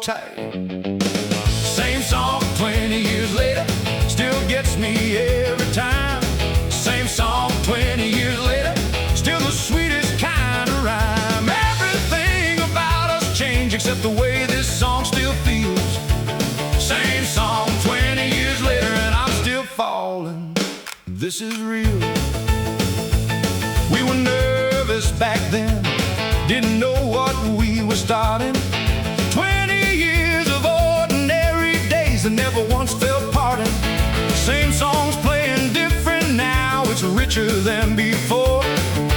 tight. Same song 20 years later, still gets me every time. Same song 20 years later, still the sweetest kind of rhyme. Everything about us changed except the way this song still feels. Same song 20 years later and I'm still falling. This is real. We were nervous back then, didn't know what we were starting. 20 years of ordinary days that never once felt parting. Same songs playing different now, it's richer than before.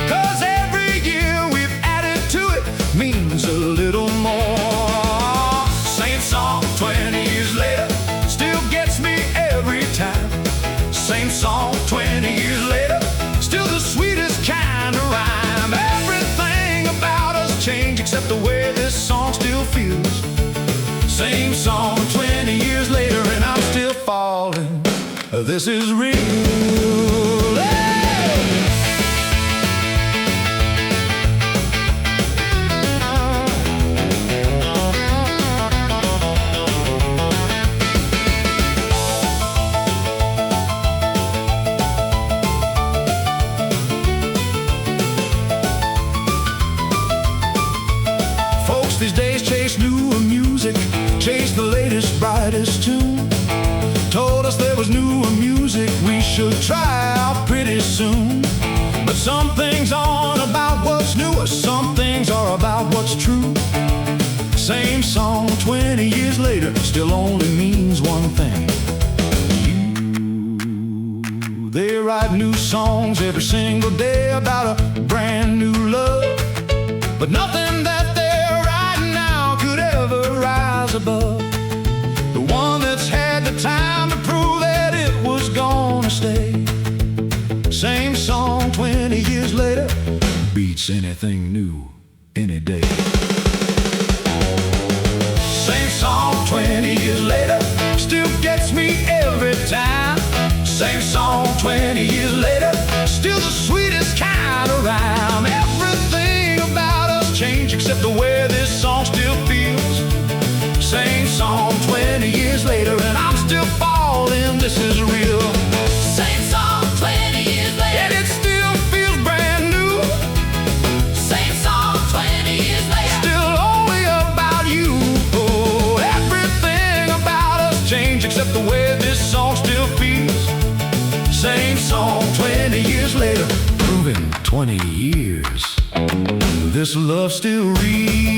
'Cause every year we've added to it means a little more. Same song 20 years later, still gets me every time. Same song 20 years later, still the sweetest kind of rhyme. Everything about us changed except the way this song still feels. Same song 20 years later and I'm still falling. This is real. Hey! Folks these days chase newer music, chase the latest, brightest tune. Told us there was newer music we should try out pretty soon. But some things aren't about what's newer, some things are about what's true. Same song 20 years later still only means one thing. You. They write new songs every single day about a brand new love, but nothing that they're writing now could ever rise above the one that's had the time to prove that it was gonna stay. Same song 20 years later beats anything new any day. Same song 20 years later still gets me every time. Same song 20 years later, still the sweetest kind of rhyme. Everything about us changed except the way this song still feels. Same song 20 years later and I'm still falling. This is real. Same song 20 years later, And it still feels brand new. same song 20 years later, Still only about you. Oh, everything about us changed except the way this song still feels. Same song 20 years later, proving 20 years this love still real.